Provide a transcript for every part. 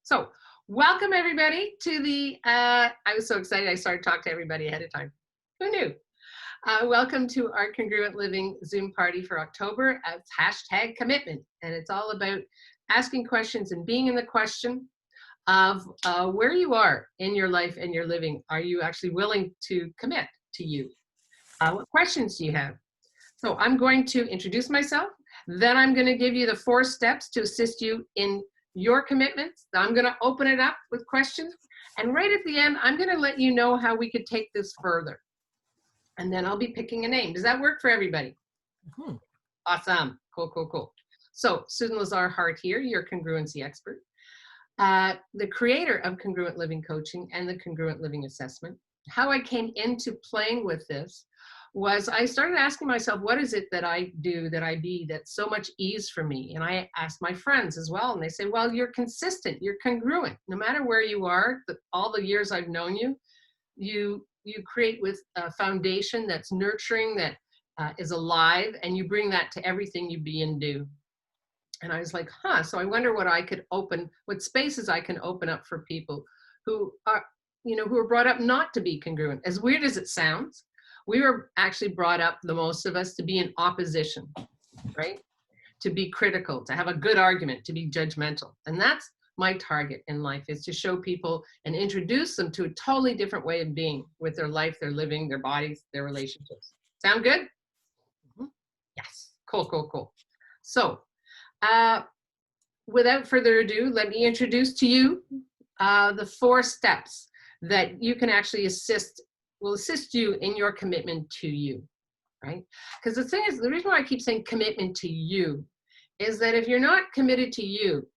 So welcome everybody to the, I was so excited I started talking to everybody ahead of time. Who knew? Welcome to our Congruent Living Zoom party for October. It's hashtag commitment. And it's all about asking questions and being in the question of where you are in your life and your living. Are you actually willing to commit to you? What questions do you have? So I'm going to introduce myself. Then I'm going to give you the 4 steps to assist you in your commitments. I'm going to open it up with questions. And right at the end, I'm going to let you know how we could take this further. And then I'll be picking a name. Does that work for everybody? Awesome. Cool, cool, cool. So Susan Lazar, Hart here, your congruency expert, the creator of Congruent Living Coaching and the Congruent Living Assessment. How I came into playing with this was I started asking myself, what is it that I do, that I be, that's so much ease for me? And I asked my friends as well, and they say, well, you're consistent, you're congruent. No matter where you are, all the years I've known you, you create with a foundation that's nurturing, that is alive, and you bring that to everything you be and do. And I was like, so I wonder what I could open, what spaces I can open up for people who are, who are brought up not to be congruent. As weird as it sounds, we were actually brought up, the most of us, to be in opposition, right? To be critical, to have a good argument, to be judgmental. And that's my target in life, is to show people and introduce them to a totally different way of being with their life, their living, their bodies, their relationships. Sound good? Yes. Cool, cool, cool. So without further ado, let me introduce to you the 4 steps that you can actually will assist you in your commitment to you, right? Because the thing is, the reason why I keep saying commitment to you is that if you're not committed to you,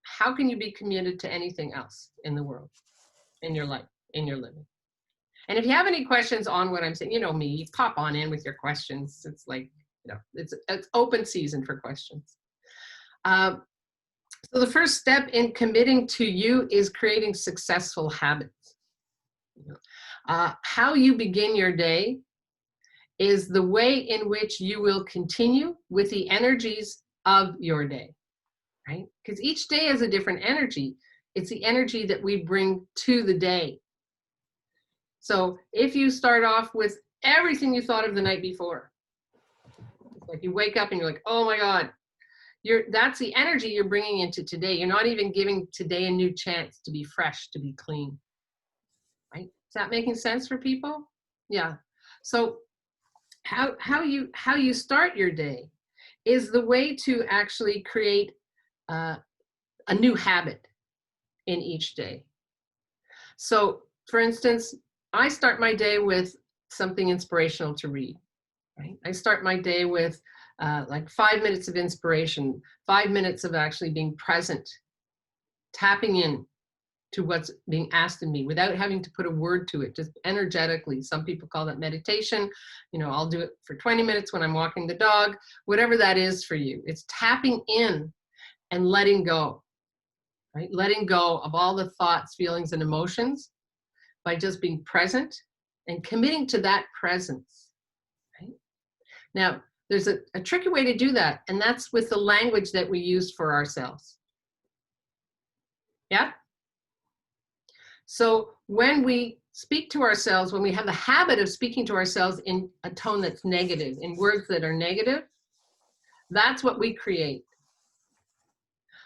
how can you be committed to anything else in the world, in your life, in your living? And if you have any questions on what I'm saying, you know me, pop on in with your questions. It's like, it's open season for questions. So the first step in committing to you is creating successful habits. How you begin your day is the way in which you will continue with the energies of your day, right? Because each day has a different energy. It's the energy that we bring to the day. So if you start off with everything you thought of the night before, like you wake up and you're like, oh my God, that's the energy you're bringing into today. You're not even giving today a new chance to be fresh, to be clean, right? Is that making sense for people? Yeah. So how you start your day is the way to actually create a new habit in each day. So for instance, I start my day with something inspirational to read, right? I start my day with like 5 minutes of inspiration, 5 minutes of actually being present, tapping in to what's being asked of me without having to put a word to it, just energetically. Some people call that meditation. I'll do it for 20 minutes when I'm walking the dog, whatever that is for you. It's tapping in and letting go, right? Letting go of all the thoughts, feelings, and emotions by just being present and committing to that presence, right? Now, there's a tricky way to do that, and that's with the language that we use for ourselves. Yeah? So when we speak to ourselves, when we have the habit of speaking to ourselves in a tone that's negative, in words that are negative, that's what we create.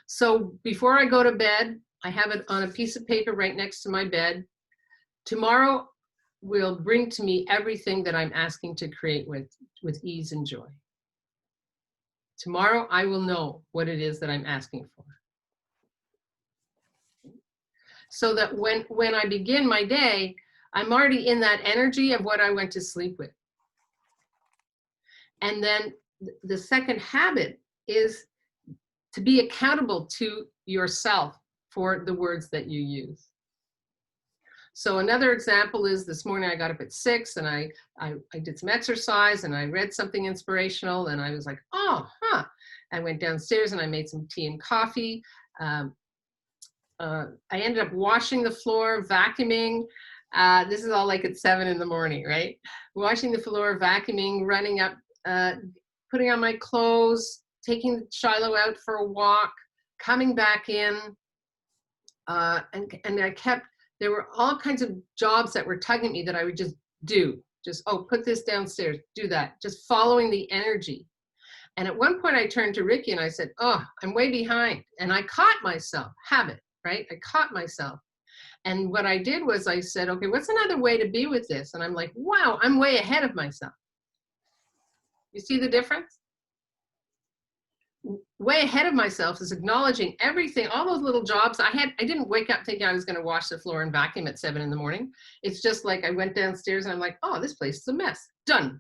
So before I go to bed, I have it on a piece of paper right next to my bed. Tomorrow will bring to me everything that I'm asking to create with ease and joy. Tomorrow I will know what it is that I'm asking for. So that when I begin my day, I'm already in that energy of what I went to sleep with. And then the second habit is to be accountable to yourself for the words that you use. So another example is this morning I got up at 6 and I did some exercise and I read something inspirational and I was like, I went downstairs and I made some tea and coffee. I ended up washing the floor, vacuuming. This is all like at 7 in the morning, right? Washing the floor, vacuuming, running up, putting on my clothes, taking Shiloh out for a walk, coming back in, and there were all kinds of jobs that were tugging me that I would just do. Just, oh, put this downstairs, do that. Just following the energy. And at one point I turned to Ricky and I said, oh, I'm way behind. And I caught myself, habit, right? I caught myself. And what I did was I said, okay, what's another way to be with this? And I'm like, wow, I'm way ahead of myself. You see the difference? Way ahead of myself is acknowledging everything, all those little jobs I had. I didn't wake up thinking I was going to wash the floor and vacuum at 7 in the morning. It's just like I went downstairs and I'm like, oh, this place is a mess. Done.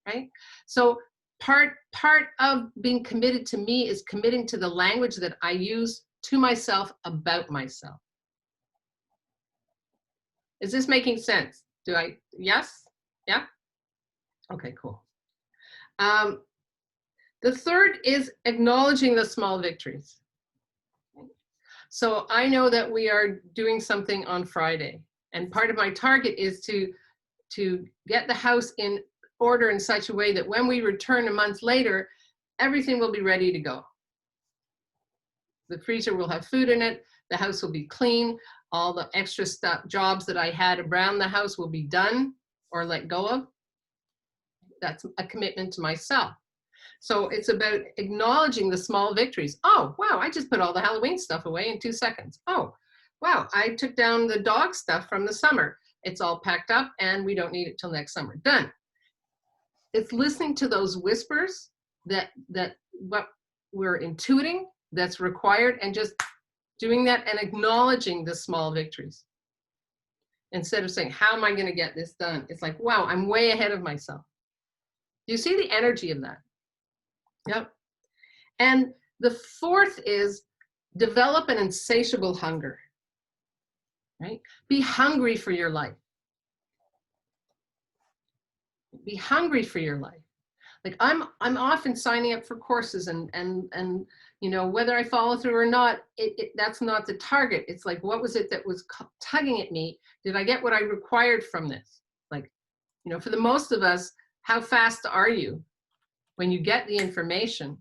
Right? So part of being committed to me is committing to the language that I use to myself about myself. Is this making sense? Yes? Yeah? Okay, cool. The third is acknowledging the small victories. So I know that we are doing something on Friday, and part of my target is to get the house in order in such a way that when we return a month later, everything will be ready to go. The freezer will have food in it, the house will be clean, all the extra stuff, jobs that I had around the house will be done or let go of. That's a commitment to myself. So it's about acknowledging the small victories. Oh, wow, I just put all the Halloween stuff away in 2 seconds. Oh, wow, I took down the dog stuff from the summer. It's all packed up and we don't need it till next summer. Done. It's listening to those whispers that what we're intuiting that's required, and just doing that and acknowledging the small victories. Instead of saying, how am I going to get this done? It's like, wow, I'm way ahead of myself. Do you see the energy of that? Yep. And the fourth is develop an insatiable hunger, right? Be hungry for your life. Be hungry for your life. Like I'm often signing up for courses and you know, whether I follow through or not, that's not the target. It's like, what was it that was tugging at me? Did I get what I required from this? Like, you know, for the most of us, how fast are you when you get the information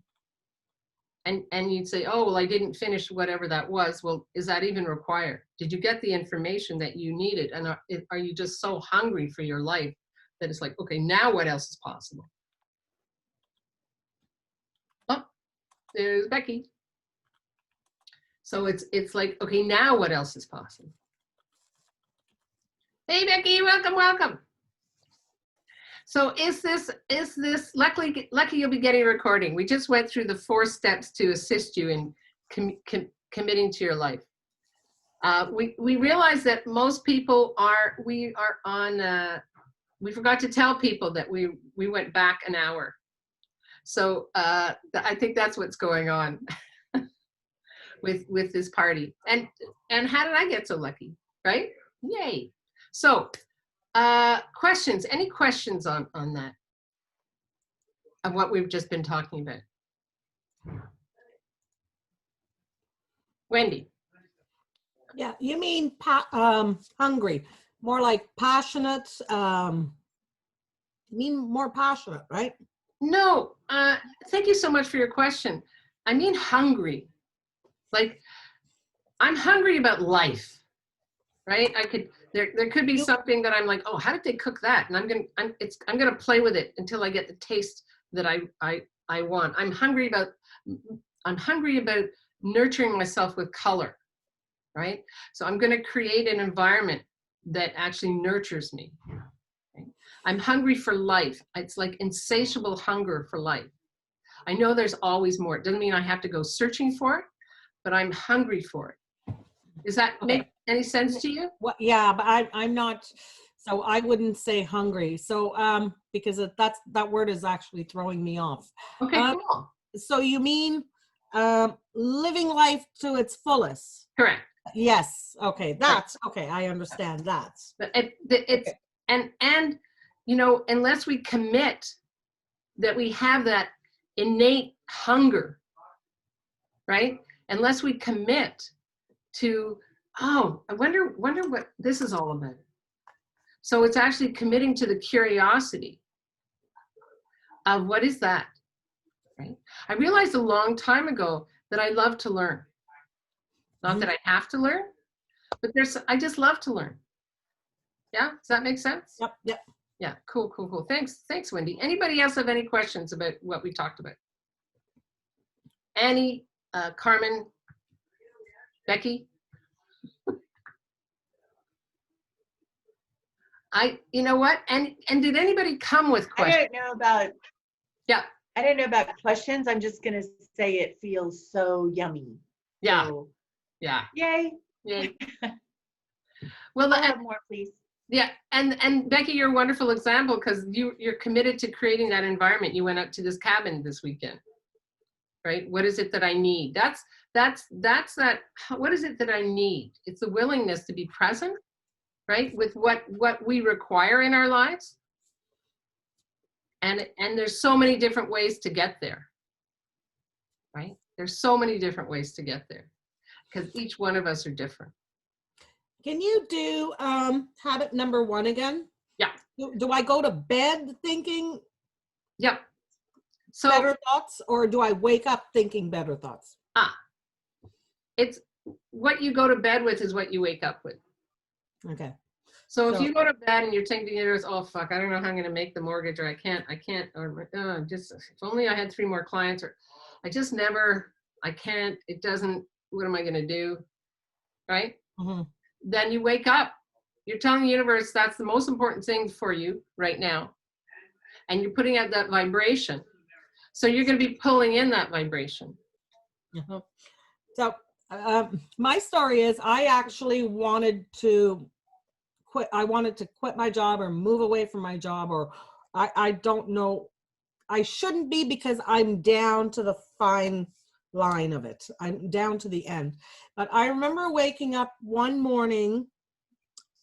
and you'd say, oh, well, I didn't finish whatever that was. Well, is that even required? Did you get the information that you needed? And are you just so hungry for your life that it's like, okay, now what else is possible? Oh, there's Becky. So it's like, okay, now what else is possible? Hey, Becky, welcome, welcome. So is this luckily you'll be getting a recording. We just went through the 4 steps to assist you in committing to your life. We realize that most people we forgot to tell people that we went back an hour. So I think that's what's going on with this party. And how did I get so lucky, right? Yay. So questions, any questions on that, of what we've just been talking about? Wendy. Yeah, you mean hungry, more like passionate, you mean more passionate, right? No, thank you so much for your question. I mean hungry. Like, I'm hungry about life, right? There could be something that I'm like, oh, how did they cook that? And I'm gonna play with it until I get the taste that I want. I'm hungry about nurturing myself with color, right? So I'm gonna create an environment that actually nurtures me. Right? I'm hungry for life. It's like insatiable hunger for life. I know there's always more. It doesn't mean I have to go searching for it, but I'm hungry for it. Does that make any sense to you? Well, yeah, but I'm not, so I wouldn't say hungry. So because that word is actually throwing me off. Okay, cool. So you mean living life to its fullest? Correct. Yes. Okay. That's okay. I understand that. But it's and you know, unless we commit that we have that innate hunger, right? Unless we commit to, oh, I wonder what this is all about. So it's actually committing to the curiosity of what is that, right? I realized a long time ago that I love to learn. Not that I have to learn, but I just love to learn. Yeah, does that make sense? Yep, yep. Yeah, cool. Thanks, Wendy. Anybody else have any questions about what we talked about? Annie, Carmen, Becky? You know what? And did anybody come with questions? I don't know about questions. I'm just gonna say it feels so yummy. Yeah. So, Yeah. yay. Well, I'll have more, please. Yeah, and Becky, you're a wonderful example because you're committed to creating that environment. You went up to this cabin this weekend, right? What is it that I need? That's that. What is it that I need? It's the willingness to be present, right, with what we require in our lives. And there's so many different ways to get there, right? There's so many different ways to get there because each one of us are different. Can you do habit number 1 again? Yeah. Do I go to bed thinking Yep. So better thoughts, or do I wake up thinking better thoughts? It's what you go to bed with is what you wake up with. Okay. So if you go to bed and you're thinking, oh fuck, I don't know how I'm going to make the mortgage, or I can't, or just if only I had 3 more clients, or I just never, I can't, it doesn't, what am I going to do? Right? Mm-hmm. Then you wake up. You're telling the universe that's the most important thing for you right now. And you're putting out that vibration. So you're going to be pulling in that vibration. Uh-huh. So my story is I actually wanted to quit. I wanted to quit my job or move away from my job, or I don't know. I shouldn't be because I'm down to the fine line of it. I'm down to the end. But I remember waking up one morning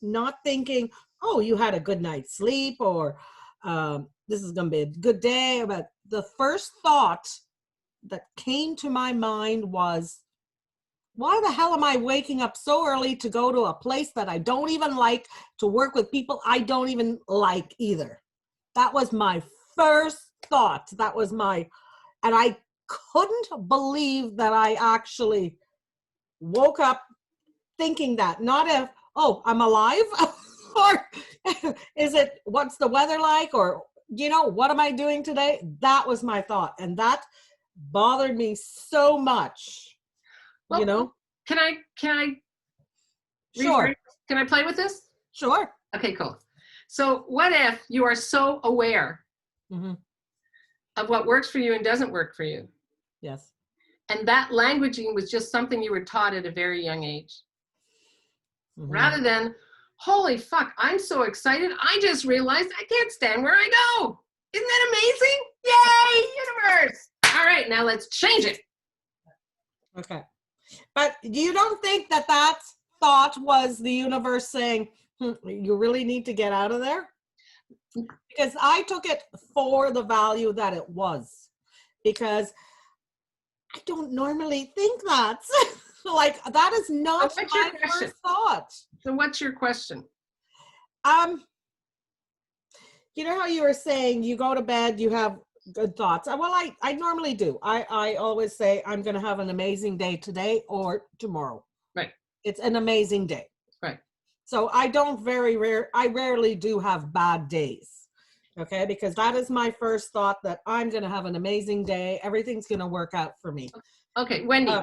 not thinking, oh, you had a good night's sleep, or this is going to be a good day. But the first thought that came to my mind was, why the hell am I waking up so early to go to a place that I don't even like, to work with people I don't even like either? That was my first thought. And I couldn't believe that I actually woke up thinking that. Not if, oh, I'm alive, or is it, what's the weather like, or, what am I doing today? That was my thought. And that bothered me so much. Well, Can I Sure. Can I play with this? Sure. Okay, cool. So what if you are so aware of what works for you and doesn't work for you? Yes. And that languaging was just something you were taught at a very young age. Rather than, holy fuck, I'm so excited. I just realized I can't stand where I go. Isn't that amazing? Yay, universe. All right, now let's change it. Okay. But you don't think that thought was the universe saying, you really need to get out of there? Because I took it for the value that it was. Because I don't normally think that. Like, that is not my first thought. So what's your question? You know how you were saying you go to bed, you have good thoughts. Well, I normally do. I always say I'm going to have an amazing day today or tomorrow. Right. It's an amazing day. Right. So I rarely do have bad days. Okay. Because that is my first thought, that I'm going to have an amazing day. Everything's going to work out for me. Okay. Wendy,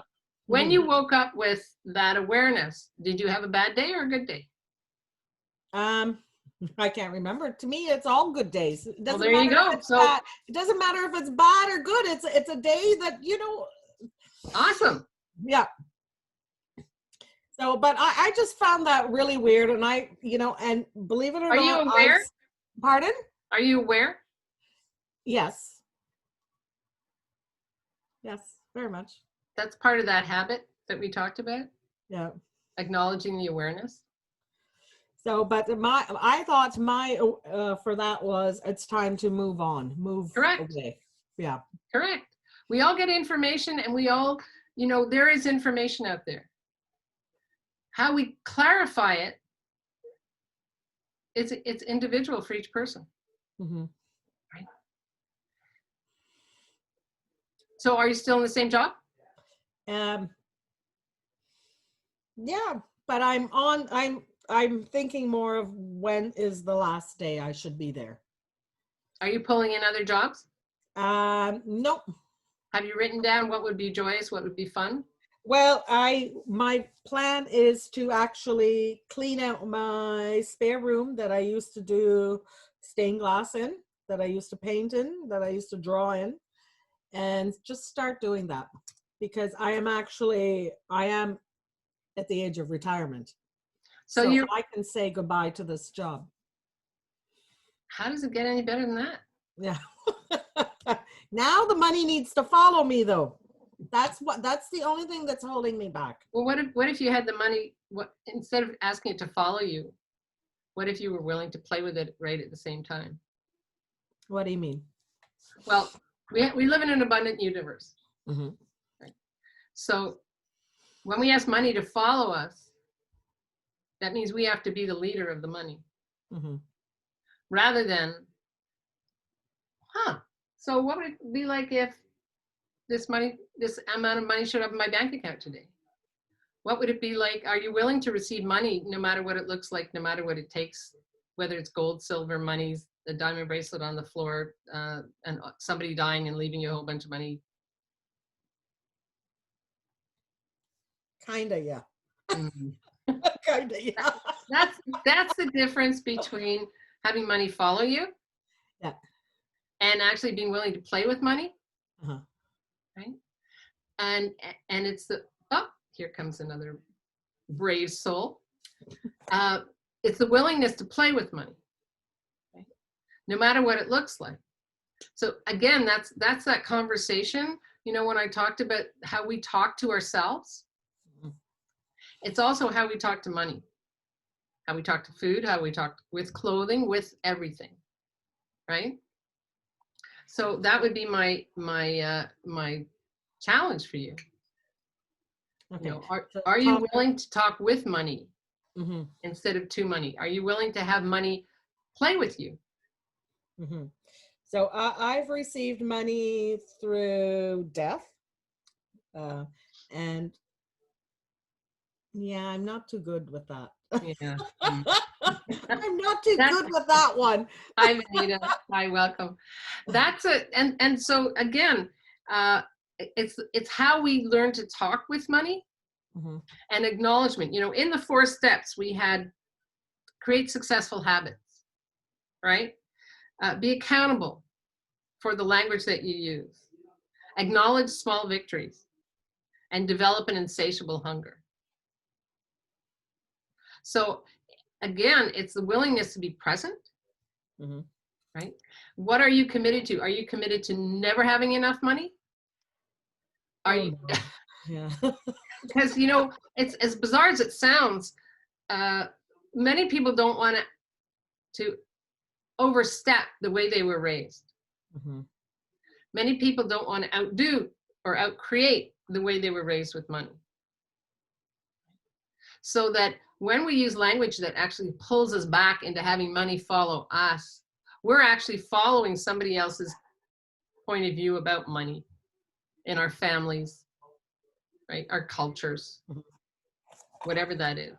when you woke up with that awareness, did you have a bad day or a good day? I can't remember. To me, it's all good days. It doesn't there you go. So bad. It doesn't matter if it's bad or good. It's a day that, Awesome. Yeah. So, but I just found that really weird. And and believe it or not. Are you aware? Pardon? Are you aware? Yes. Yes, very much. That's part of that habit that we talked about. Yeah. Acknowledging the awareness. So, but I thought for that was, it's time to move on, Correct. Away. Yeah. Correct. We all get information, and we all, there is information out there. How we clarify it, it's individual for each person. Right. So are you still in the same job? Um, yeah, but I'm thinking more of when is the last day I should be there. Are you pulling in other jobs? Nope. Have you written down what would be joyous, what would be fun? Well, my plan is to actually clean out my spare room that I used to do stained glass in, that I used to paint in, that I used to draw in, and just start doing that, because I am at the age of retirement. So So you're, I can say goodbye to this job. how does it get any better than that? Yeah. Now the money needs to follow me, though. That's the only thing that's holding me back. Well, what if you had the money, instead of asking it to follow you, what if you were willing to play with it right at the same time? What do you mean? Well, we live in an abundant universe. Mm-hmm. Right? So when we ask money to follow us, that means we have to be the leader of the money. Mm-hmm. Rather than, so what would it be like if this amount of money showed up in my bank account today? What would it be like? Are you willing to receive money no matter what it looks like, no matter what it takes, whether it's gold, silver, monies, a diamond bracelet on the floor, and somebody dying and leaving you a whole bunch of money? Kinda, yeah. Mm. Kinda, yeah. That's the difference between having money follow you, Yeah. and actually being willing to play with money. Uh-huh. Right? And it's here comes another brave soul. It's the willingness to play with money, right? No matter what it looks like. So again, that's that conversation. You know, when I talked about how we talk to ourselves, it's also how we talk to money, how we talk to food, how we talk with clothing, with everything, right? So that would be my challenge for you. Okay. You know, So are you willing to talk with money mm-hmm. instead of to money? Are you willing to have money play with you? Mm-hmm. So I've received money through death, and yeah, I'm not too good with that. Yeah. I'm not too good with that one. Hi, Anita. Hi, welcome. That's it. And so again, it's how we learn to talk with money. Mm-hmm. And acknowledgement. You know, in the 4 steps, we had create successful habits, right? Be accountable for the language that you use. Acknowledge small victories and develop an insatiable hunger. So again, it's the willingness to be present, mm-hmm. Right? What are you committed to? Are you committed to never having enough money? Are you? No. Yeah. Because, you know, it's as bizarre as it sounds, many people don't want to overstep the way they were raised. Mm-hmm. Many people don't want to outdo or outcreate the way they were raised with money. So that when we use language that actually pulls us back into having money follow us, we're actually following somebody else's point of view about money in our families, right? Our cultures, whatever that is.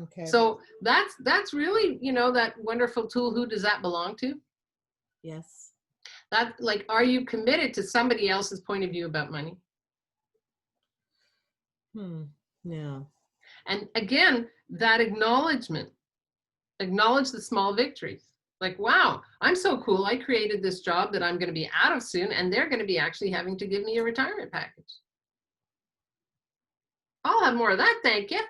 Okay. So that's really, you know, that wonderful tool. Who does that belong to? Yes. That, like, are you committed to somebody else's point of view about money? Yeah. And again, that acknowledgement, acknowledge the small victories. Like, wow, I'm so cool. I created this job that I'm going to be out of soon, and they're going to be actually having to give me a retirement package. I'll have more of that, thank you.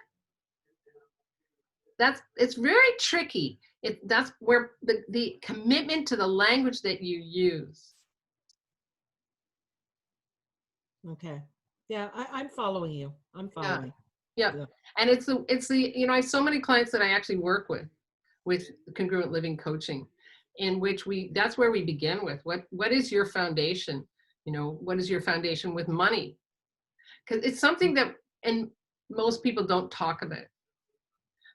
It's very tricky. That's where the commitment to the language that you use. Okay. Yeah, I'm following you. I'm following. Yeah. And it's the, you know, I have so many clients that I actually work with congruent living coaching, in which that's where we begin with. What is your foundation? You know, what is your foundation with money? Because it's something that, and most people don't talk about.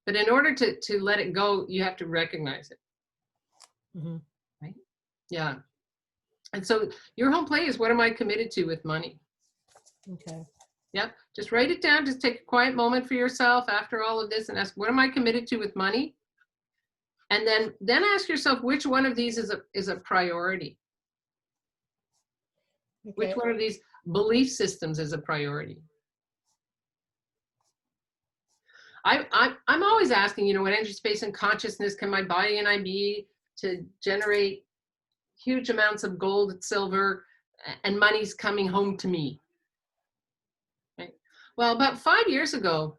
But in order to let it go, you have to recognize it. Mm-hmm. Right? Yeah. And so your home plate is, what am I committed to with money? Okay. Yep. Just write it down. Just take a quiet moment for yourself after all of this and ask, what am I committed to with money? And then ask yourself, which one of these is a priority? Okay. Which one of these belief systems is a priority? I'm always asking, what energy, space, and consciousness can my body and I be to generate huge amounts of gold, silver, and money's coming home to me? Right? Well, about 5 years ago,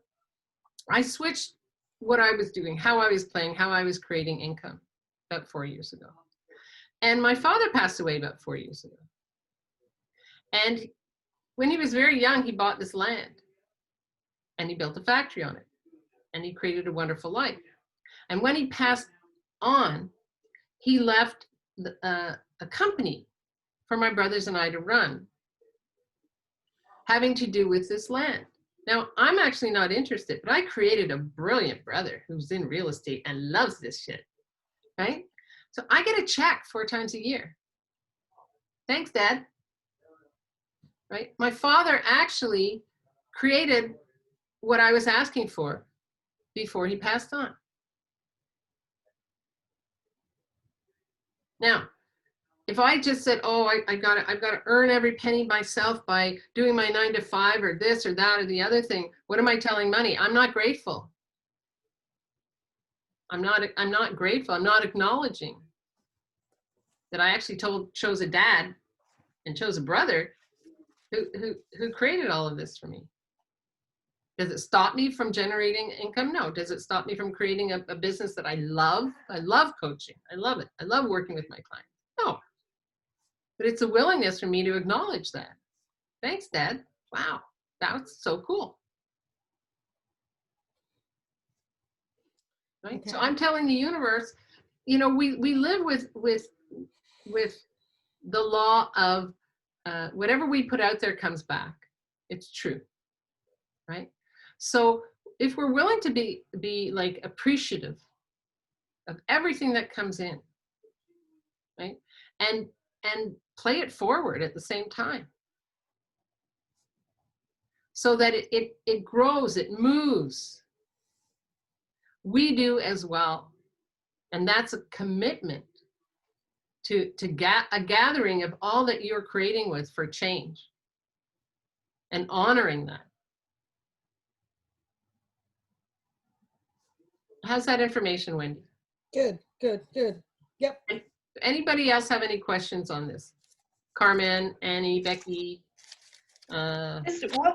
I switched what I was doing, how I was playing, how I was creating income about 4 years ago. And my father passed away about 4 years ago. And when he was very young, he bought this land and he built a factory on it and he created a wonderful life. And when he passed on, he left a company for my brothers and I to run, having to do with this land. Now, I'm actually not interested, but I created a brilliant brother who's in real estate and loves this shit, right? So I get a check 4 times a year. Thanks, Dad. Right? My father actually created what I was asking for before he passed on. Now, if I just said, oh, I've got to earn every penny myself by doing my 9 to 5 or this or that or the other thing, what am I telling money? I'm not grateful. I'm not grateful. I'm not acknowledging that I actually chose a dad and chose a brother who created all of this for me. Does it stop me from generating income? No. Does it stop me from creating a business that I love? I love coaching. I love it. I love working with my clients. No. But it's a willingness for me to acknowledge that. Thanks, Dad. Wow, that's so cool. Right? Okay. So I'm telling the universe, we live with the law of whatever we put out there comes back. It's true, right? So if we're willing to be like appreciative of everything that comes in, right, and play it forward at the same time, so that it grows, it moves. We do as well, and that's a commitment to a gathering of all that you're creating with for change, and honoring that. How's that information, Wendy? Good. Yep. Anybody else have any questions on this? Carmen, Annie, Becky? What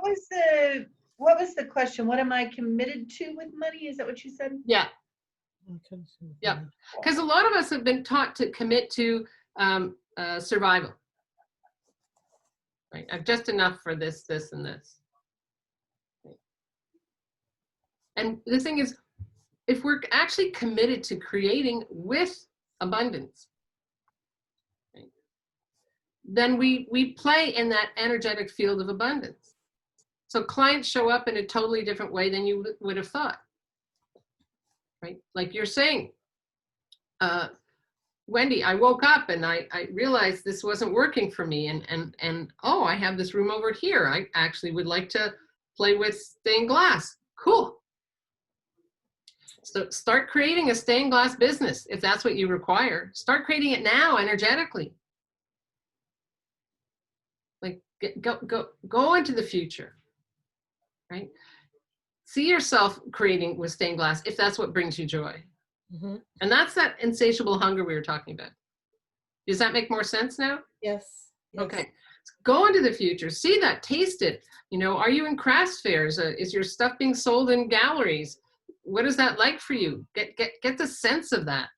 was the question? What am I committed to with money? Is that what you said? Yeah. Yeah. Because a lot of us have been taught to commit to survival. Right. I've just enough for this, this, and this. And the thing is, if we're actually committed to creating with abundance, right, then we play in that energetic field of abundance. So clients show up in a totally different way than you would have thought. Right? Like you're saying, Wendy, I woke up and I realized this wasn't working for me, and oh, I have this room over here. I actually would like to play with stained glass. Cool. So start creating a stained glass business if that's what you require. Start creating it now energetically. Like go into the future, right? See yourself creating with stained glass if that's what brings you joy. Mm-hmm. And that's that insatiable hunger we were talking about. Does that make more sense now? Yes. Okay. Go into the future. See that. Taste it. Are you in crafts fairs? Is your stuff being sold in galleries? What is that like for you? Get the sense of that.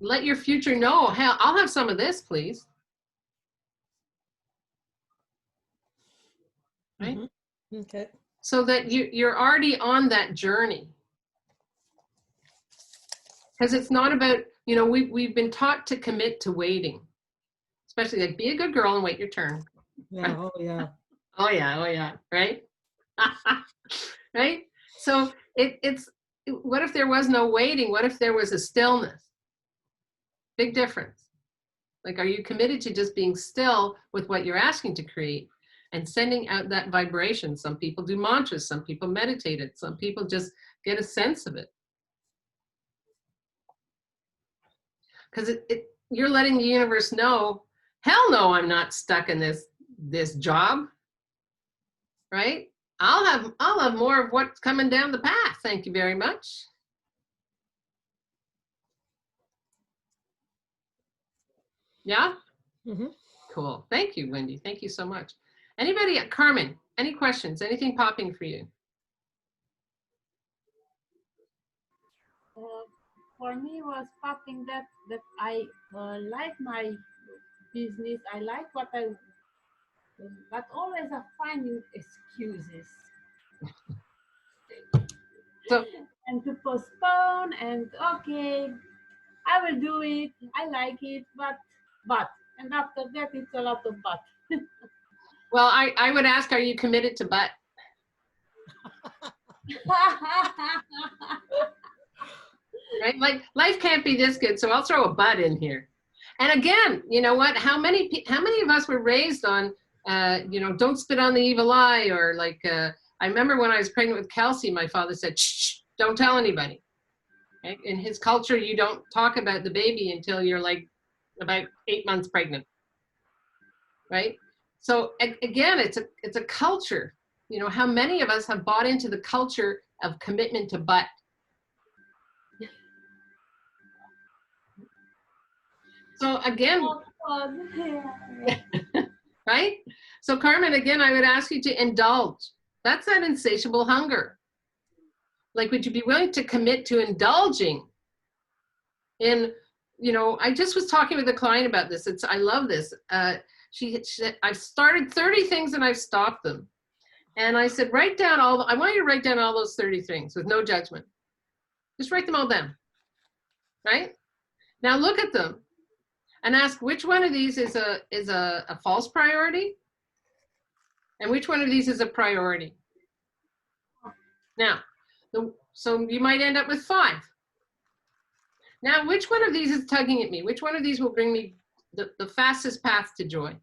Let your future know, hey, I'll have some of this, please. Right? Mm-hmm. Okay. So that you're already on that journey. Because it's not about, we've been taught to commit to waiting. Especially like, be a good girl and wait your turn. Yeah, oh yeah. Oh yeah, right? Right? So it's, what if there was no waiting? What if there was a stillness? Big difference. Like, are you committed to just being still with what you're asking to create and sending out that vibration? Some people do mantras, some people meditate it, some people just get a sense of it. Because you're letting the universe know, hell no, I'm not stuck in this job, right? I'll have more of what's coming down the path. Thank you very much. Yeah? Mm-hmm. Cool. Thank you, Wendy. Thank you so much. Anybody, Carmen, any questions? Anything popping for you? For me was popping that I like my business. I like what I, but always I finding excuses. So, and to postpone and okay, I will do it. I like it, but and after that it's a lot of but. well, I would ask, are you committed to but? Right? Like, life can't be this good, so I'll throw a but in here. And again, you know what? How many of us were raised on, you know, don't spit on the evil eye, or like, I remember when I was pregnant with Kelsey, my father said, shh, don't tell anybody. Right? In his culture, you don't talk about the baby until you're like about 8 months pregnant, right? So again, it's a culture. You know, how many of us have bought into the culture of commitment to but? So again, right? So Carmen, again, I would ask you to indulge. That's that insatiable hunger. Like, would you be willing to commit to indulging in, you know, I just was talking with a client about this. I love this. She said, I've started 30 things and I've stopped them. And I said, I want you to write down all those 30 things with no judgment. Just write them all down, right? Now look at them and ask which one of these is a false priority and which one of these is a priority. Now, so you might end up with 5. Now, which one of these is tugging at me? Which one of these will bring me the fastest path to joy?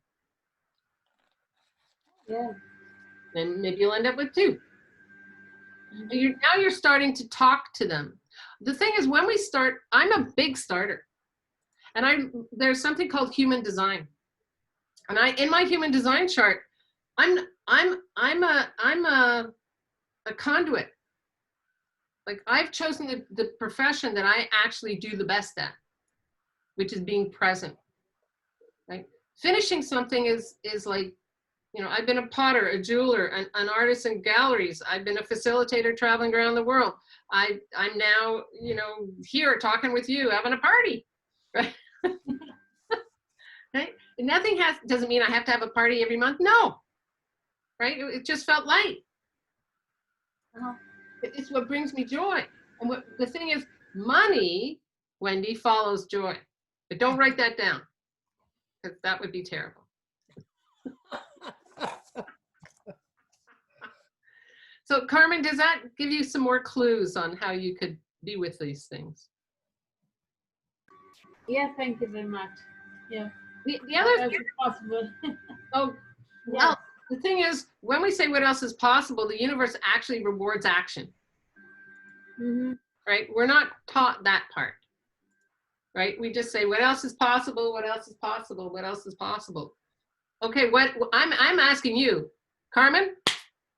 Yeah. And maybe you'll end up with 2. Now you're starting to talk to them. The thing is, when we start, I'm a big starter. And there's something called human design. And in my human design chart, I'm a conduit. Like, I've chosen the profession that I actually do the best at, which is being present, right? Finishing something is like, you know, I've been a potter, a jeweler, an artist in galleries. I've been a facilitator traveling around the world. I'm now, you know, here talking with you, having a party, right? Right? And nothing doesn't mean I have to have a party every month. No, right? It just felt light. It's what brings me joy. And the thing is, money, Wendy, follows joy. But don't write that down, because that would be terrible. So Carmen, does that give you some more clues on how you could be with these things? Yeah, thank you very much. Yeah. The other thing is possible. Oh, well, yes. The thing is, when we say what else is possible, the universe actually rewards action. Mm-hmm. Right? We're not taught that part. Right? We just say, what else is possible? What else is possible? What else is possible? Okay, I'm asking you, Carmen,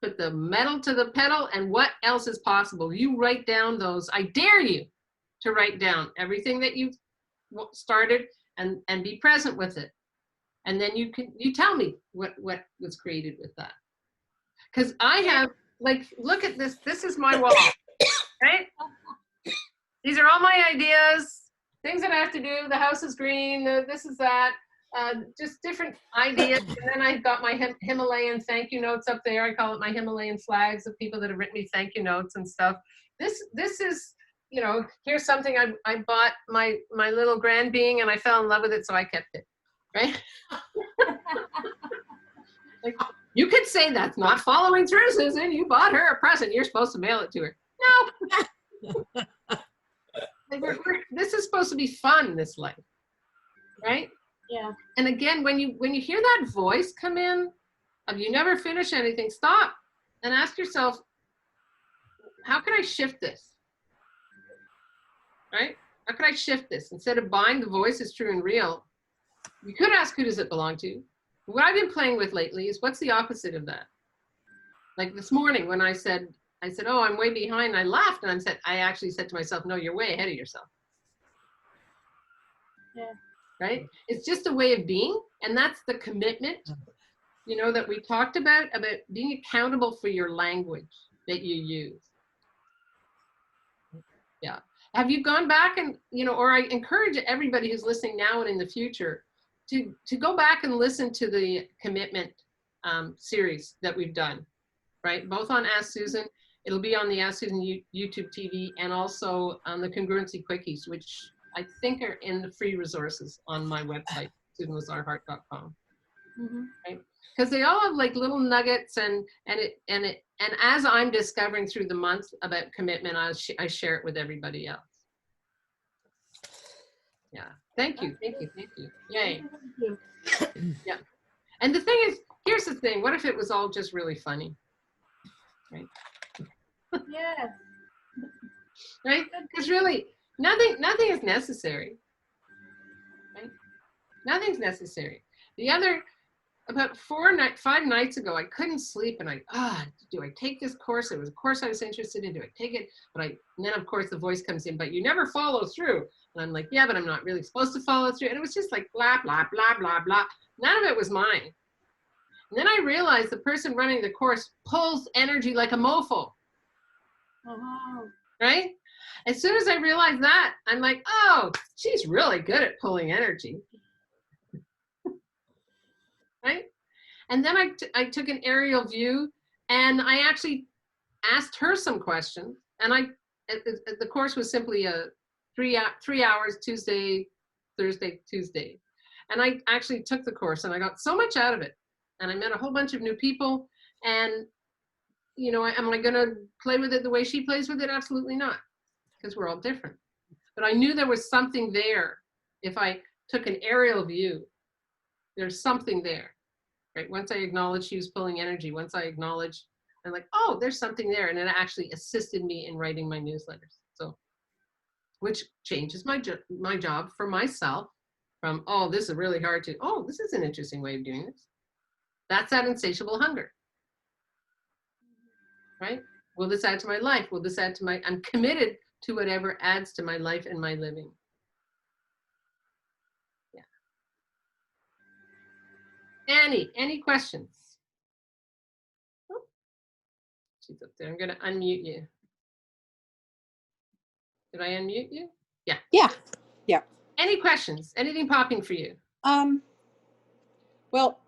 put the metal to the pedal, and what else is possible? You write down those. I dare you to write down everything that you've started and be present with it. And then you tell me what was created with that. Because I have, like, look at this. This is my wall, right? These are all my ideas, things that I have to do. The house is green, this is that, just different ideas. And then I've got my Himalayan thank you notes up there. I call it my Himalayan flags of people that have written me thank you notes and stuff. This is, you know, here's something I bought my little grand being and I fell in love with it, so I kept it. Right? Like, you could say that's not following through, Susan. You bought her a present. You're supposed to mail it to her. No. This is supposed to be fun, this life. Right? Yeah. And again, when you hear that voice come in of you never finish anything, stop and ask yourself, how can I shift this? Right? How can I shift this? Instead of buying the voice is true and real, you could ask, who does it belong to? What I've been playing with lately is, what's the opposite of that? Like this morning when I said, oh, I'm way behind. I laughed and I actually said to myself, no, you're way ahead of yourself. Yeah. Right? It's just a way of being. And that's the commitment, you know, that we talked about being accountable for your language that you use. Yeah. Have you gone back and, you know, or I encourage everybody who's listening now and in the future to go back and listen to the commitment series that we've done, right? Both on Ask Susan. It'll be on the Ask Susan YouTube TV, and also on the Congruency Quickies, which I think are in the free resources on my website, susanlazarhart.com. Mm-hmm. Right? Because they all have like little nuggets, and as I'm discovering through the month about commitment, I share it with everybody else. Yeah. Thank you. Yay. Thank you. Yeah. And the thing is, here's the thing. What if it was all just really funny? Right. Yes. Right? Because really, nothing is necessary. Right? Nothing's necessary. The other, about 5 nights ago, I couldn't sleep, and do I take this course? It was a course I was interested in. Do I take it? And then of course the voice comes in, but you never follow through. And I'm like, yeah, but I'm not really supposed to follow through. And it was just like blah, blah, blah, blah, blah. None of it was mine. And then I realized the person running the course pulls energy like a mofo. Uh-huh. Right? As soon as I realized that, I'm like, oh, she's really good at pulling energy. Right? And then I took an aerial view, and I actually asked her some questions. And the course was simply a 3 hours, Tuesday, Thursday, Tuesday. And I actually took the course, and I got so much out of it. And I met a whole bunch of new people. And, you know, am I going to play with it the way she plays with it? Absolutely not, because we're all different. But I knew there was something there. If I took an aerial view, there's something there. Right? Once I acknowledged she was pulling energy, once I acknowledged, I'm like, oh, there's something there. And it actually assisted me in writing my newsletters. So, which changes my job for myself from, oh, this is really hard, to, oh, this is an interesting way of doing this. That's that insatiable hunger. Right? Will this add to my life? Will this add to I'm committed to whatever adds to my life and my living. Any questions? Oh, she's up there. I'm going to unmute you. Did I unmute you? Yeah. Yeah. Any questions? Anything popping for you? Well,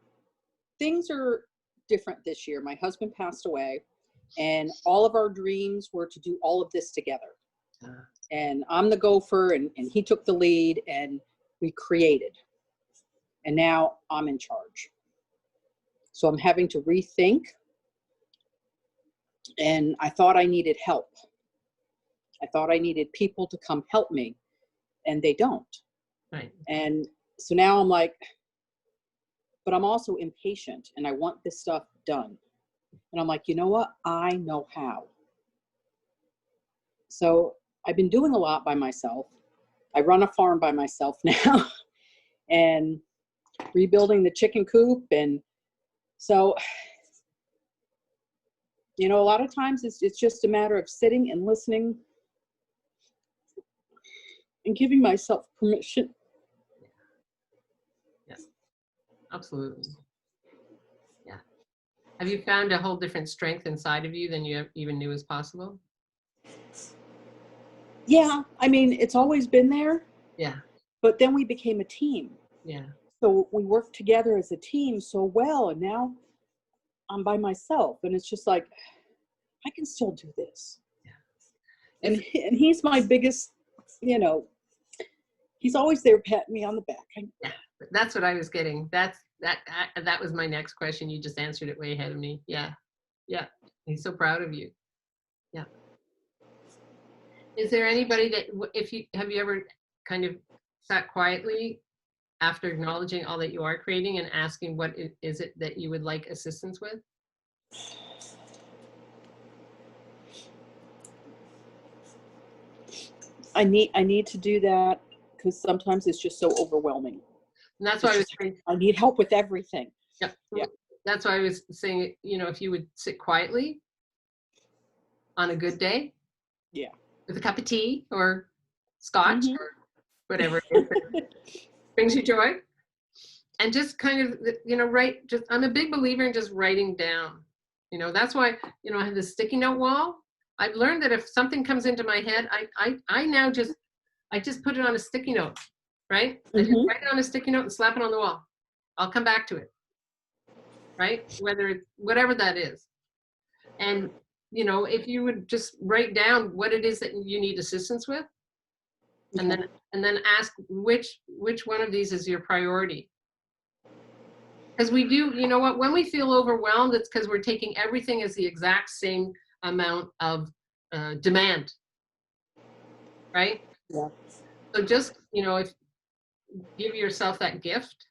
things are different this year. My husband passed away, and all of our dreams were to do all of this together. And I'm the gopher, and he took the lead, and we created. And now I'm in charge. So I'm having to rethink. And I thought I needed help. I thought I needed people to come help me, and they don't. Right. And so now I'm like, but I'm also impatient, and I want this stuff done. And I'm like, you know what? I know how. So I've been doing a lot by myself. I run a farm by myself now and rebuilding the chicken coop. And so, you know, a lot of times it's just a matter of sitting and listening and giving myself permission. Yes, absolutely. Yeah. Have you found a whole different strength inside of you than you even knew was possible? Yeah, I mean, it's always been there. Yeah. But then we became a team. Yeah. So we worked together as a team so well, and now I'm by myself, and it's just like, I can still do this. Yeah. And he's my biggest, you know, he's always there patting me on the back. Yeah, that's what I was getting. That was my next question. You just answered it way ahead of me. Yeah. Yeah. He's so proud of you. Yeah. Is there anybody that, have you ever kind of sat quietly after acknowledging all that you are creating and asking what is it that you would like assistance with? I need to do that because sometimes it's just so overwhelming. And that's why I was saying, I need help with everything. yeah. Yeah. That's why I was saying, you know, if you would sit quietly on a good day, Yeah. with a cup of tea or scotch Mhm. or whatever it is that brings you joy, and just kind of, you know, write. Just, I'm a big believer in just writing down. You know, that's why, you know, I have this sticky note wall. I've learned that if something comes into my head, I now just put it on a sticky note, right? I just Mhm. write it on a sticky note and slap it on the wall. I'll come back to it, right? Whether it's whatever that is. And, you know, if you would just write down what it is that you need assistance with, and Okay. then ask which one of these is your priority. Because we do, you know what, when we feel overwhelmed, it's because we're taking everything as the exact same amount of demand, right? Yeah. So just, you know, if give yourself that gift,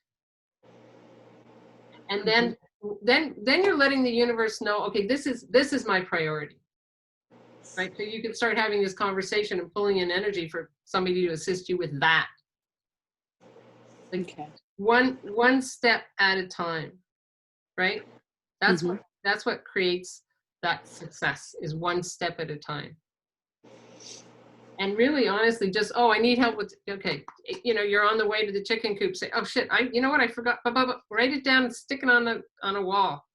and then you're letting the universe know, okay, this is my priority, right? So you can start having this conversation and pulling in energy for somebody to assist you with that. Like, Okay. one step at a time, right? That's what creates that success, is one step at a time. And really, honestly, just, oh, I need help with, okay, you know, you're on the way to the chicken coop, say, oh shit, you know what, I forgot, write it down and stick it on a wall.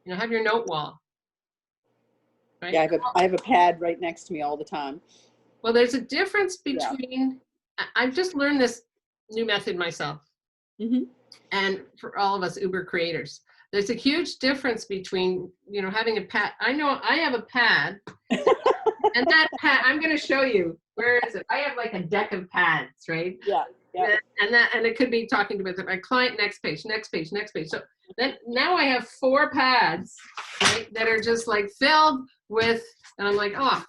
You know, have your note wall, right? Yeah, I have a pad right next to me all the time. Well, there's a difference between, I've just learned this new method myself. Mhm. And for all of us Uber creators, there's a huge difference between, you know, having a pad. I know I have a pad, and that pad, I'm going to show you. Where is it? I have like a deck of pads, right? Yeah. Yeah. And it could be talking to my client, next page, next page, next page. So then now I have 4 pads, right, that are just like filled with, and I'm like, oh,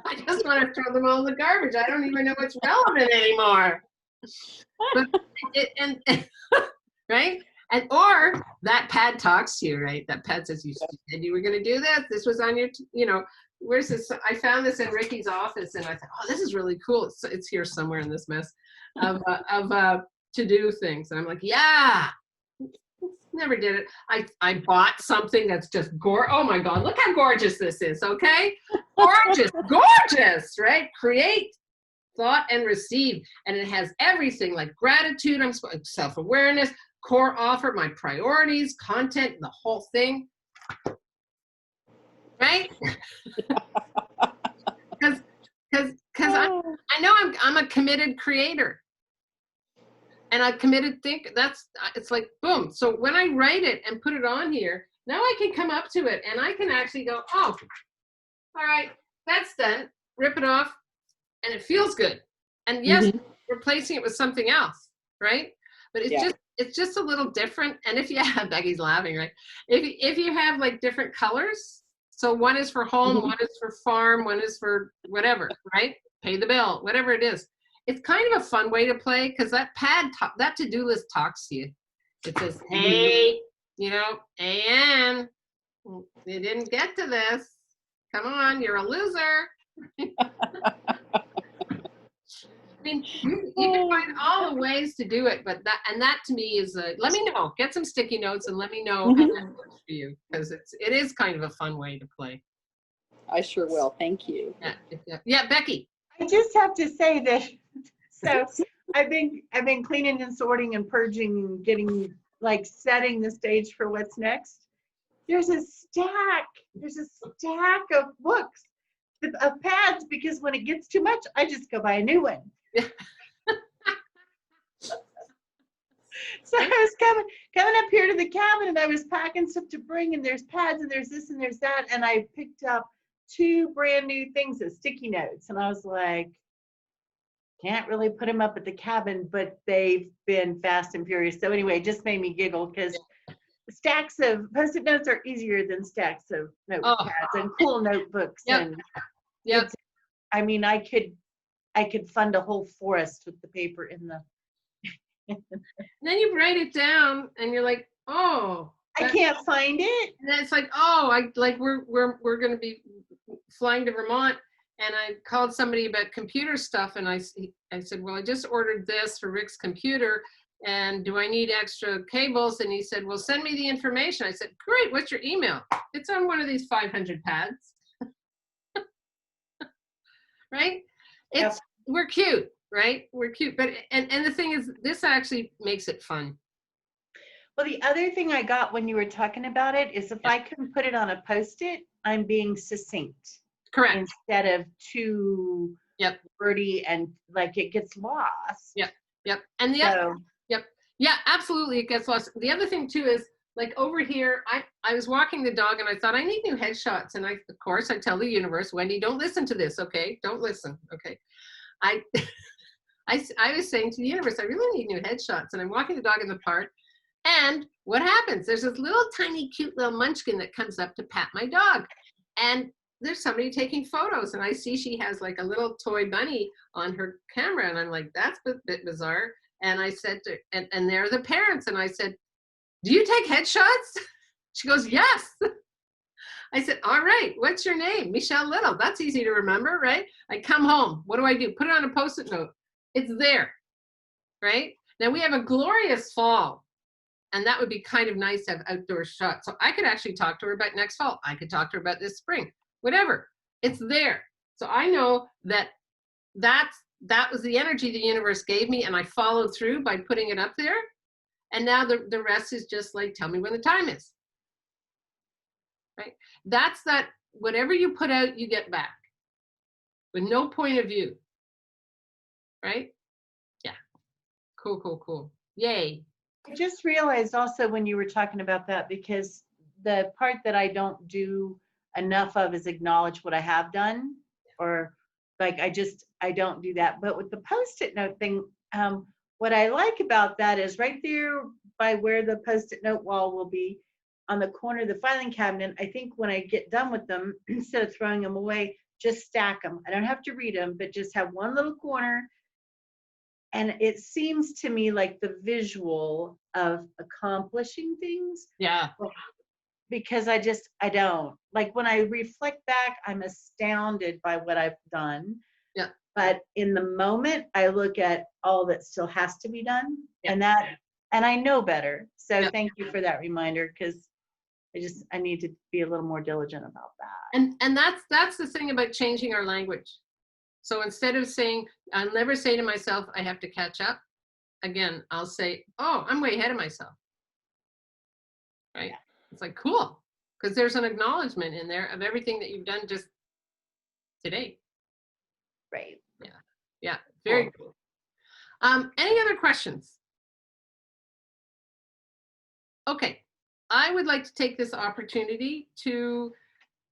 I just want to throw them all in the garbage. I don't even know what's relevant anymore. But right? And or that pad talks to you, right? That pad says, you said you were going to do this. This was on your, you know, where's this? I found this in Ricky's office, and I thought, oh, this is really cool. It's here somewhere in this mess of to do things. And I'm like, yeah. Never did it. I bought something that's just oh my God, look how gorgeous this is, okay? Gorgeous, gorgeous, right? Create, thought, and receive. And it has everything like gratitude, self-awareness, core offer, my priorities, content, the whole thing. Right? Because I know I'm a committed creator. And a committed thinker. It's like, boom. So when I write it and put it on here, now I can come up to it and I can actually go, oh, all right, that's done. Rip it off. And it feels good. And yes, replacing it with something else, right? But it's just a little different. And if you have, Becky's laughing, right? If you have like different colors, so one is for home, one is for farm, one is for whatever, right? Pay the bill, whatever it is. It's kind of a fun way to play, because that that to-do list talks to you. It says, hey, you know, Ann, you didn't get to this. Come on, you're a loser. I mean, you can find all the ways to do it, but that to me is let me know. Get some sticky notes and let me know how that works for you, because it is kind of a fun way to play. I sure will. Thank you. Yeah, Becky. I just have to say that. So I've been cleaning and sorting and purging and getting, like, setting the stage for what's next. There's a stack of books, of pads, because when it gets too much, I just go buy a new one. So I was coming up here to the cabin, and I was packing stuff to bring, and there's pads and there's this and there's that, and I picked up 2 brand new things of sticky notes, and I was like, can't really put them up at the cabin, but they've been fast and furious. So anyway, it just made me giggle, because stacks of Post-it notes are easier than stacks of notepads and cool notebooks. And I mean, I could I could fund a whole forest with the paper in the. And then you write it down and you're like, oh. I can't find it. And then it's like, oh, we're going to be flying to Vermont. And I called somebody about computer stuff. And I said, well, I just ordered this for Rick's computer. And do I need extra cables? And he said, well, send me the information. I said, great, what's your email? It's on one of these 500 pads. Right? Yep. We're cute, right? We're cute. But, and the thing is, this actually makes it fun. Well, the other thing I got when you were talking about it is if I can put it on a Post-it, I'm being succinct. Correct. Instead of too wordy and like it gets lost. Yep. And the other, yeah, absolutely, it gets lost. The other thing too is like over here, I was walking the dog and I thought I need new headshots. And of course I tell the universe, Wendy, don't listen to this, okay? Don't listen, okay? I was saying to the universe, I really need new headshots. And I'm walking the dog in the park. And what happens? There's this little tiny cute little munchkin that comes up to pat my dog. And there's somebody taking photos and I see she has like a little toy bunny on her camera. And I'm like, that's a bit bizarre. And I said to, and they're the parents. And I said, do you take headshots? She goes, yes. I said, all right, what's your name? Michelle Little. That's easy to remember, right? I come home. What do? Put it on a Post-it note. It's there, right? Now we have a glorious fall. And that would be kind of nice to have outdoor shots. So I could actually talk to her about next fall. I could talk to her about this spring, whatever. It's there. So I know that was the energy the universe gave me and I followed through by putting it up there. And now the rest is just like, tell me when the time is, right? That's that, whatever you put out, you get back with no point of view, right? Yeah, cool. Yay. I just realized also when you were talking about that, because the part that I don't do enough of is acknowledge what I have done, or like I don't do that. But with the Post-it note thing, what I like about that is right there by where the Post-it note wall will be on the corner of the filing cabinet. I think when I get done with them, instead of throwing them away, just stack them. I don't have to read them, but just have one little corner. And it seems to me like the visual of accomplishing things. Yeah. Because I don't. Like when I reflect back, I'm astounded by what I've done. Yeah. But in the moment, I look at all that still has to be done. Yeah. And I know better. So thank you for that reminder, because I need to be a little more diligent about that. And that's the thing about changing our language. So instead of saying, I'll never say to myself, I have to catch up. Again, I'll say, oh, I'm way ahead of myself. Right? It's like, cool. Because there's an acknowledgement in there of everything that you've done just today. Right. Yeah. Very cool. Any other questions? Okay. I would like to take this opportunity to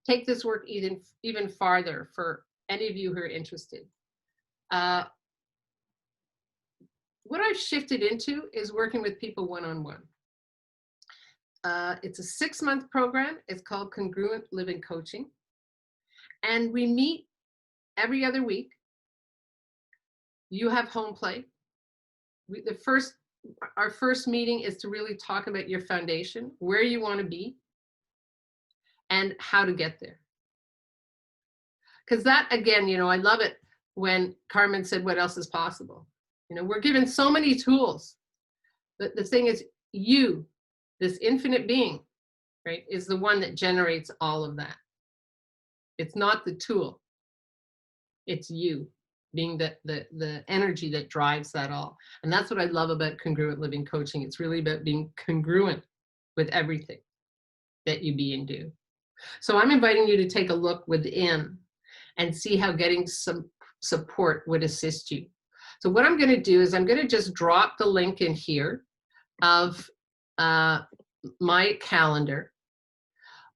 take this work even farther for any of you who are interested. What I've shifted into is working with people one-on-one. It's a 6-month program. It's called Congruent Living Coaching. And we meet every other week. You have home play. Our first meeting is to really talk about your foundation, where you want to be, and how to get there. Because that, again, I love it when Carmen said, what else is possible? We're given so many tools. The thing is, you, this infinite being, right, is the one that generates all of that. It's not the tool. It's you being the energy that drives that all. And that's what I love about Congruent Living Coaching. It's really about being congruent with everything that you be and do. So I'm inviting you to take a look within and see how getting some support would assist you. So what I'm going to do is I'm going to just drop the link in here of my calendar.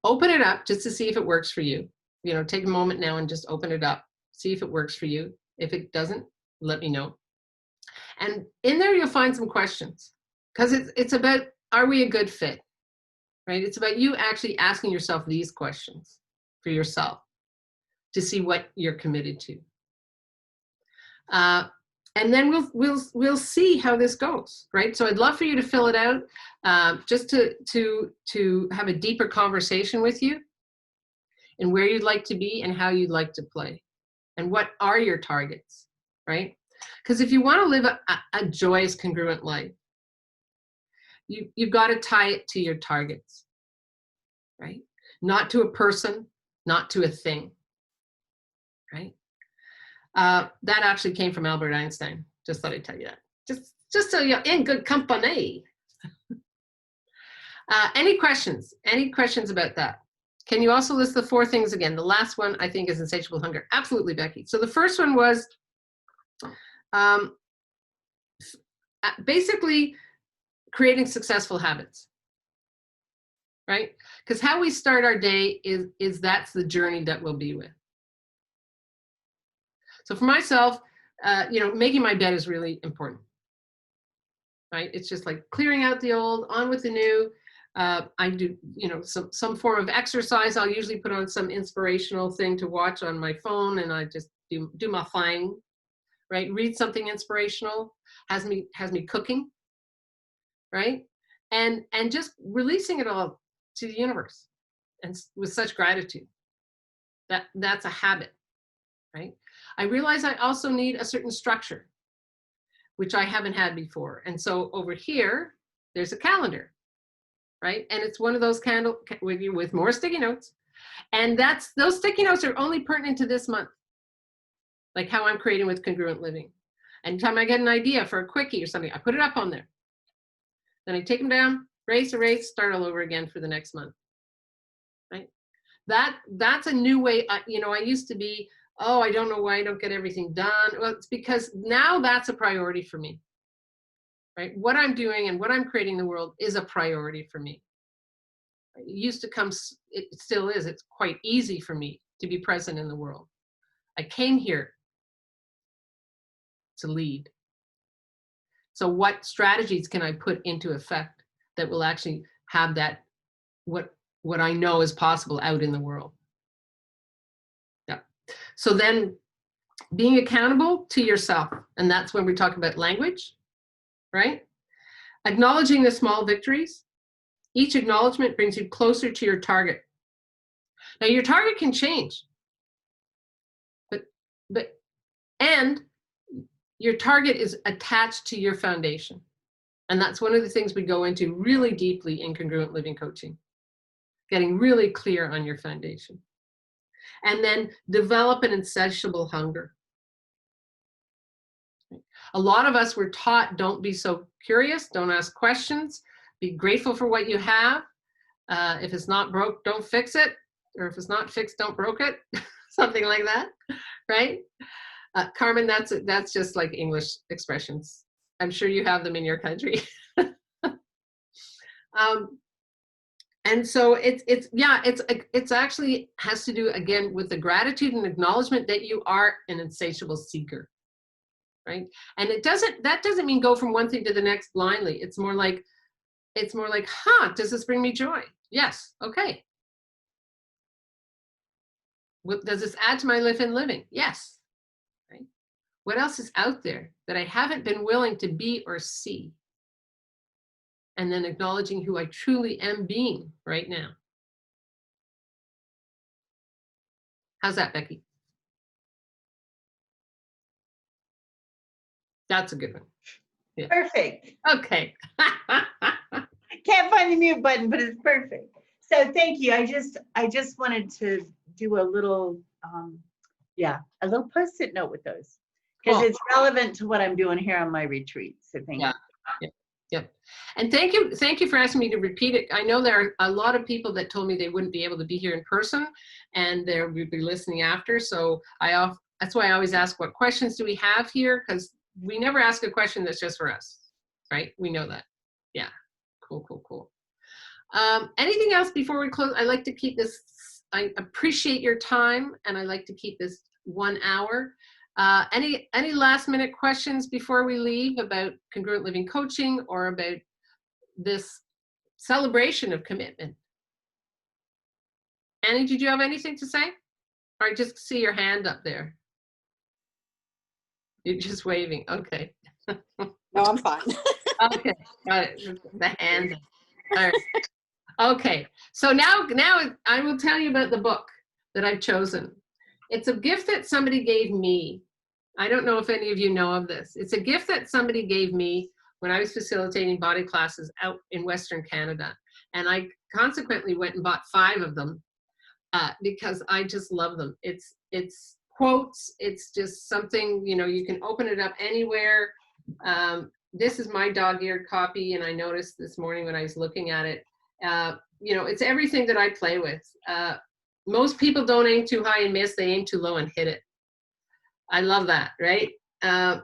Open it up just to see if it works for you. Take a moment now and just open it up. See if it works for you. If it doesn't, let me know. And in there you'll find some questions, because it's about, are we a good fit? Right? It's about you actually asking yourself these questions for yourself to see what you're committed to. And then we'll see how this goes, right? So I'd love for you to fill it out, just to have a deeper conversation with you, and where you'd like to be and how you'd like to play, and what are your targets, right? Because if you want to live a joyous, congruent life, you've got to tie it to your targets, right? Not to a person, not to a thing, right? That actually came from Albert Einstein. Just thought I'd tell you that. Just so you're in good company. Any questions? Any questions about that? Can you also list the 4 things again? The last one I think is insatiable hunger. Absolutely, Becky. So the first one was basically creating successful habits, right? Because how we start our day is that's the journey that we'll be with. So for myself, making my bed is really important, right? It's just like clearing out the old, on with the new. I do, some form of exercise. I'll usually put on some inspirational thing to watch on my phone, and I just do my thing, right? Read something inspirational, has me cooking, right? And just releasing it all to the universe, and with such gratitude. That's a habit, right? I realize I also need a certain structure, which I haven't had before. And so over here, there's a calendar, right? And it's one of those with more sticky notes. And those sticky notes are only pertinent to this month, like how I'm creating with Congruent Living. Anytime I get an idea for a quickie or something, I put it up on there. Then I take them down, erase, start all over again for the next month, right? That's a new way. I used to be, oh, I don't know why I don't get everything done. Well, it's because now that's a priority for me, right? What I'm doing and what I'm creating in the world is a priority for me. It used to come, it still is, it's quite easy for me to be present in the world. I came here to lead. So what strategies can I put into effect that will actually have that, what I know is possible out in the world? Yeah. So then being accountable to yourself, and that's when we talk about language, right? Acknowledging the small victories. Each acknowledgement brings you closer to your target. Now your target can change, and your target is attached to your foundation. And that's one of the things we go into really deeply in Congruent Living coaching, getting really clear on your foundation. And then develop an insatiable hunger. A lot of us were taught, don't be so curious, don't ask questions, be grateful for what you have. If it's not broke, don't fix it. Or if it's not fixed, don't broke it. Something like that, right? Carmen, that's just like English expressions. I'm sure you have them in your country. And so it's actually has to do again with the gratitude and acknowledgement that you are an insatiable seeker, right? And that doesn't mean go from one thing to the next blindly. It's more like, does this bring me joy? Yes. Okay. Does this add to my life and living? Yes. Right. What else is out there that I haven't been willing to be or see? And then acknowledging who I truly am being right now. How's that, Becky? That's a good one. Yeah. Perfect. Okay. Can't find the mute button, but it's perfect. So thank you. I just wanted to do a little, a little Post-it note with those, because Cool. it's relevant to what I'm doing here on my retreat. So thank you. Yep. And thank you for asking me to repeat it. I know there are a lot of people that told me they wouldn't be able to be here in person, and they would be listening after. So that's why I always ask, what questions do we have here? Because we never ask a question that's just for us, right? We know that. Yeah. Cool. Anything else before we close? I like to keep this, I appreciate your time, and I like to keep this 1 hour. Any last minute questions before we leave about Congruent Living coaching or about this celebration of commitment? Annie, did you have anything to say? Or I just see your hand up there. You're just waving. Okay. No, I'm fine. Okay. Got it. The hands. All right. Okay. So now I will tell you about the book that I've chosen. It's a gift that somebody gave me. I don't know if any of you know of this. It's a gift that somebody gave me when I was facilitating body classes out in Western Canada. And I consequently went and bought 5 of them because I just love them. It's quotes. It's just something, you know, you can open it up anywhere. This is my dog-eared copy, and I noticed this morning when I was looking at it, you know, it's everything that I play with. Most people don't aim too high and miss, they aim too low and hit it. I love that, right?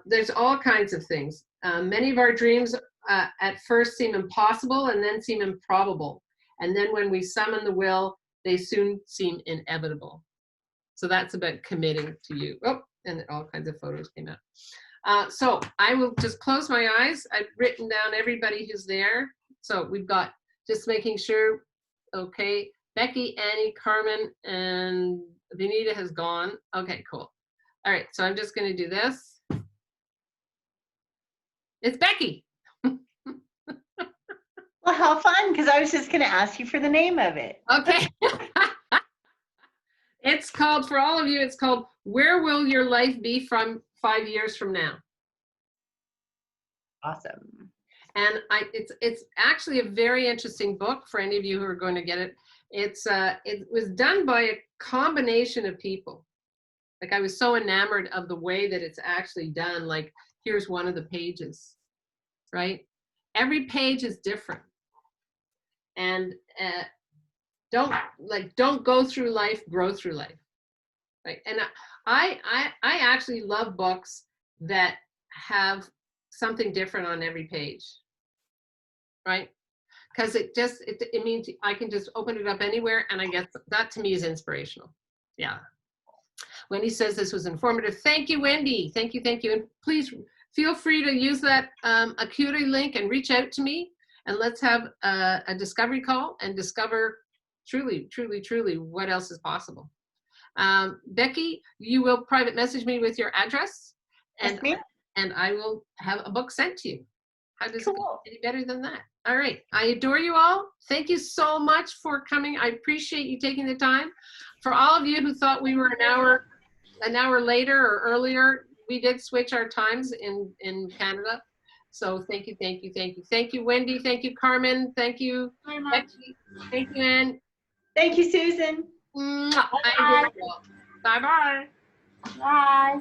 There's all kinds of things. Many of our dreams at first seem impossible and then seem improbable. And then when we summon the will, they soon seem inevitable. So that's about committing to you. Oh, and all kinds of photos came out. So I will just close my eyes. I've written down everybody who's there. So we've got just making sure, okay, Becky, Annie, Carmen, and Benita has gone. Okay, cool. All right, so I'm just gonna do this. It's Becky. Well, how fun, because I was just going to ask you for the name of it. Okay. It's called, for all of you, it's called Where Will Your Life Be from 5 years from now? Awesome. And it's actually a very interesting book for any of you who are going to get it. It was done by a combination of people. Like, I was so enamored of the way that it's actually done. Like, here's one of the pages, right? Every page is different. And don't go through life, grow through life, right? And I actually love books that have something different on every page, right? Because it means I can just open it up anywhere, and I guess that to me is inspirational. Yeah. Wendy says this was informative. Thank you, Wendy. Thank you, thank you. And please feel free to use that Acuity link and reach out to me, and let's have a discovery call and discover truly, truly, truly what else is possible. Becky, you will private message me with your address, and, Yes, and I will have a book sent to you. How does it cool. get any better than that? All right, I adore you all. Thank you so much for coming. I appreciate you taking the time. For all of you who thought we were an hour later or earlier, we did switch our times in Canada. So thank you, thank you, thank you. Thank you, Wendy. Thank you, Carmen. Thank you, Becky. Thank you, Ann. Thank you, Susan. Bye-bye. Bye-bye. Bye.